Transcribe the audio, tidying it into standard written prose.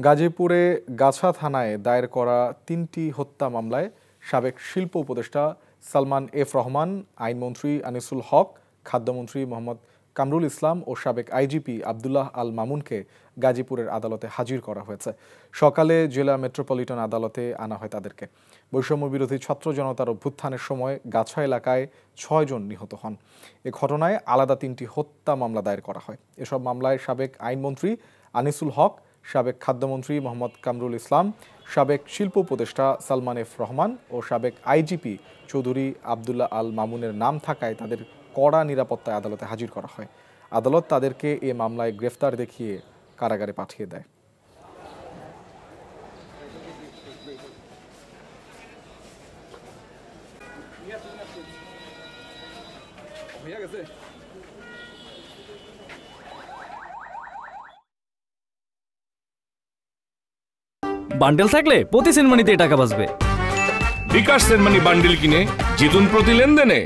গাজীপুরে গাছা থানায় দায়ের করা ৩টি হত্যা মামলায় সাবেক শিল্প উপদেষ্টা সালমান এফ রহমান, আইনমন্ত্রী আনিসুল হক, খাদ্যমন্ত্রী মোহাম্মদ কামরুল ইসলাম ও সাবেক আইজিপি আব্দুল্লাহ আল মামুনকে গাজীপুরের আদালতে হাজির করা হয়েছে। সকালে জেলা মেট্রোপলিটন আদালতে আনা হয় তাদেরকে। বৈষম্য বিরোধী ছাত্র জনতার অভ্যুত্থানের সময় গাছা এলাকায় ৬ জন নিহত হন। এ ঘটনায় আলাদা ৩টি হত্যা মামলা দায়ের করা হয়। এসব মামলায় সাবেক আইনমন্ত্রী আনিসুল হক, সাবেক খাদ্যমন্ত্রী মোহাম্মদ কামরুল ইসলাম, সাবেক শিল্প উপদেষ্টা সালমান এফ রহমান ও সাবেক আইজিপি চৌধুরী আব্দুল্লাহ আল মামুনের নাম থাকায় তাদের কড়া নিরাপত্তায় আদালতে হাজির করা হয়। আদালত তাদেরকে এ মামলায় গ্রেফতার দেখিয়ে কারাগারে পাঠিয়ে দেয়। বান্ডেল থাকলে প্রতি সেনমানিতে টাকা বাঁচবে। বিকাশ সেনমানি বান্ডেল কিনে জিতুন প্রতি লেনদেনে।